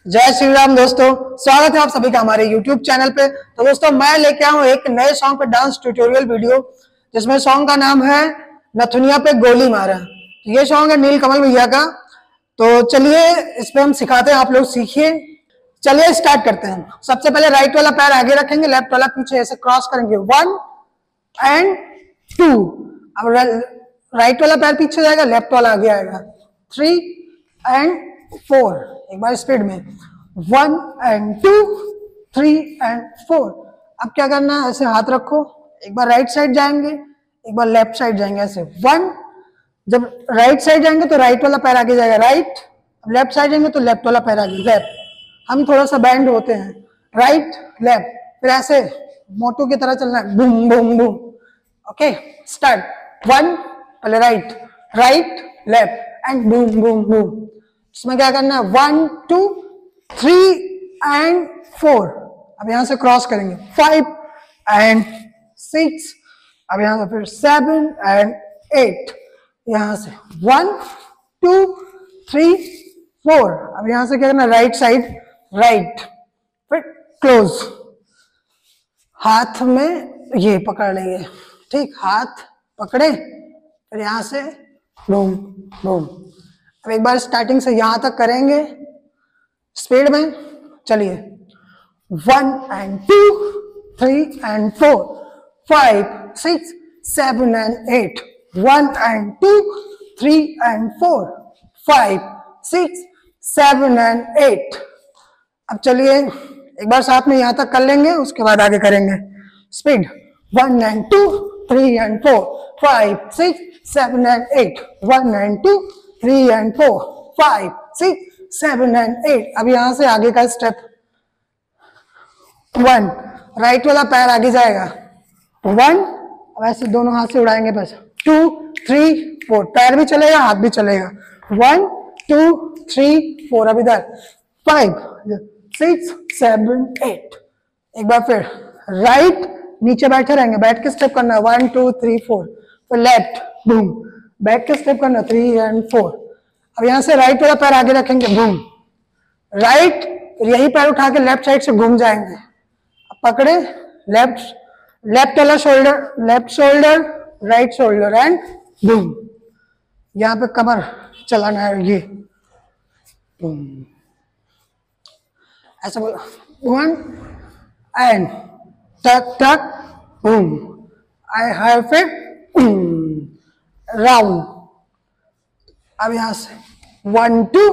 जय श्री राम दोस्तों, स्वागत है आप सभी का हमारे YouTube चैनल पे। तो दोस्तों मैं लेके आया हूँ एक नए सॉन्ग पे डांस ट्यूटोरियल वीडियो, जिसमें सॉन्ग का नाम है नथुनिया पे गोली मारा। तो ये सॉन्ग है नीलकमल भैया का। तो चलिए इस पे हम सिखाते हैं, आप लोग सीखिए। चलिए स्टार्ट करते हैं। सबसे पहले राइट वाला पैर आगे रखेंगे, लेफ्ट वाला पीछे, ऐसे क्रॉस करेंगे 1 and 2। अब राइट वाला पैर पीछे जाएगा, लेफ्ट वाला आगे आएगा। 3 and 4, एक बार स्पीड में 1 and 2, 3 and 4। अब क्या करना है, ऐसे हाथ रखो, एक बार राइट साइड जाएंगे, एक बार लेफ्ट साइड जाएंगे। ऐसे 1, जब राइट साइड जाएंगे तो राइट वाला पैर आगे जाएगा राइट, अब लेफ्ट साइड जाएंगे तो लेफ्ट वाला पैर आगे लेफ्ट। हम थोड़ा सा बैंड होते हैं, राइट लेफ्ट, फिर ऐसे मोटू की तरह चलना है, boom boom boom. Okay start. 1 पहले right, right left and boom boom boom. इसमें क्या करना है, 1 2 3 and 4। अब यहां से क्रॉस करेंगे 5 and 6। अब यहां से फिर 7 and 8। यहां से 1 2 3 4। अब यहां से क्या करना, राइट साइड राइट, फिर क्लोज। हाथ में ये पकड़ लेंगे, ठीक, हाथ पकड़े, फिर यहां से बूम बूम। अब एक बार स्टार्टिंग से यहां तक करेंगे स्पीड में। चलिए 1 and 2 3 and 4 5 6 7 and 8। 1 and 2 3 and 4 5 6 7 and 8। अब चलिए एक बार साथ में यहां तक कर लेंगे, उसके बाद आगे करेंगे speed. 1 and 2 3 and 4 5 6 7 and 8। 1 and 2 3 and 4 5 6 7 and 8। अब यहां से आगे का स्टेप 1, राइट वाला पैर आगे जाएगा 1, अब ऐसे दोनों हाथ से उड़ाएंगे बस। 2 3 4, पैर भी चलेगा हाथ भी चलेगा। 1 2 3 4। अब इधर 5 6 7 8। एक बार फिर राइट, नीचे बैठे रहेंगे, बैठ के स्टेप करना 1 2 3 4। फिर लेफ्ट बूम, बैठ के स्टेप करना 3 and 4। अब यहां से राइट वाला पैर आगे रखेंगे, बूम राइट, फिर यही पैर उठा के लेफ्ट साइड से घूम जाएंगे। अब पकड़े लेफ्ट वाला shoulder, left shoulder right shoulder and boom. यहां पे कमर चलाना है, ये बूम, ऐसा 1 and टक टक boom. I have it round. अब यहां से 1 2।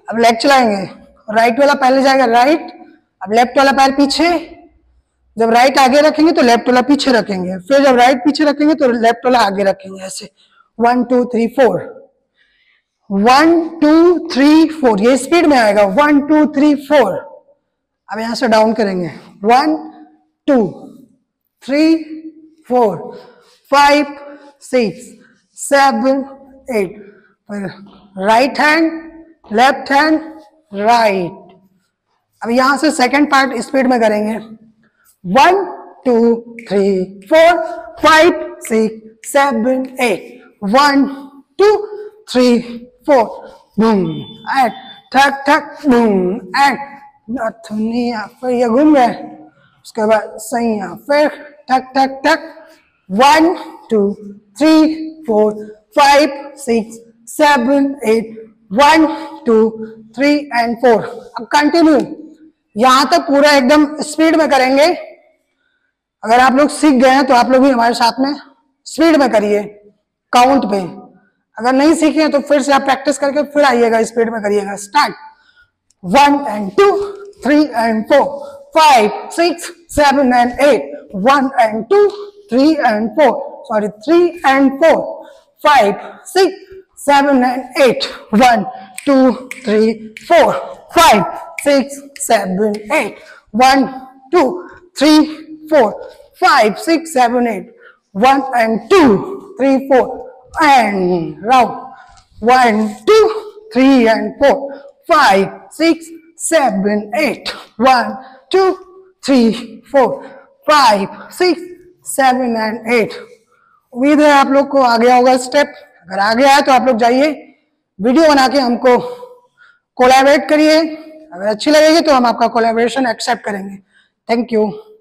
अब लेग चलाएंगे, राइट वाला पहले जाएगा राइट, अब लेफ्ट वाला पैर पीछे। जब राइट आगे रखेंगे तो लेफ्ट वाला पीछे रखेंगे, फिर जब राइट पीछे रखेंगे तो लेफ्ट वाला आगे रखेंगे। ऐसे 1 2 3 4। 1 2 3 4, ये स्पीड में आएगा 1 2 3 4। अब यहां से डाउन करेंगे 1 2 3 4 5 6 7 8। फिर right hand left hand right. अब यहां से सेकंड पार्ट स्पीड में करेंगे 1 2 3 4 5 6 7 8। 1 2 3 4 बूम एंड ठक ठक बूम एंड नथुनिया। फिर ये घूम गए, उसके बाद सैया, फिर ठक ठक ठक 1 2 3 4 5 6 7 8। 1 2 3 and 4। अब कंटिन्यू यहां तक पूरा एकदम स्पीड में करेंगे। अगर आप लोग सीख गए हैं तो आप लोग भी हमारे साथ में स्पीड में करिए काउंट पे। अगर नहीं सीखे हैं तो फिर से आप प्रैक्टिस करके फिर आइएगा, स्पीड में करिएगा। Start 1 and 2 3 and 4 5 6 7 and 8। 1 and 2 3 and 4 sorry 3 and 4 5 6 7 and 8। 1 2 3 4 5 6 7 8। 1 2 3 4 5 6 7 8। 1 and 2 3 4 and round 1 2 3 and 4 5 6 7 8। 1 2 3 4 5 6 7 and 8। उम्मीद है आप लोग को आ गया होगा स्टेप। अगर आ गया है तो आप लोग जाइए वीडियो बना के हमको कोलैबोरेट करिए, अगर अच्छी लगेगी तो हम आपका कोलैबोरेशन एक्सेप्ट करेंगे। Thank you.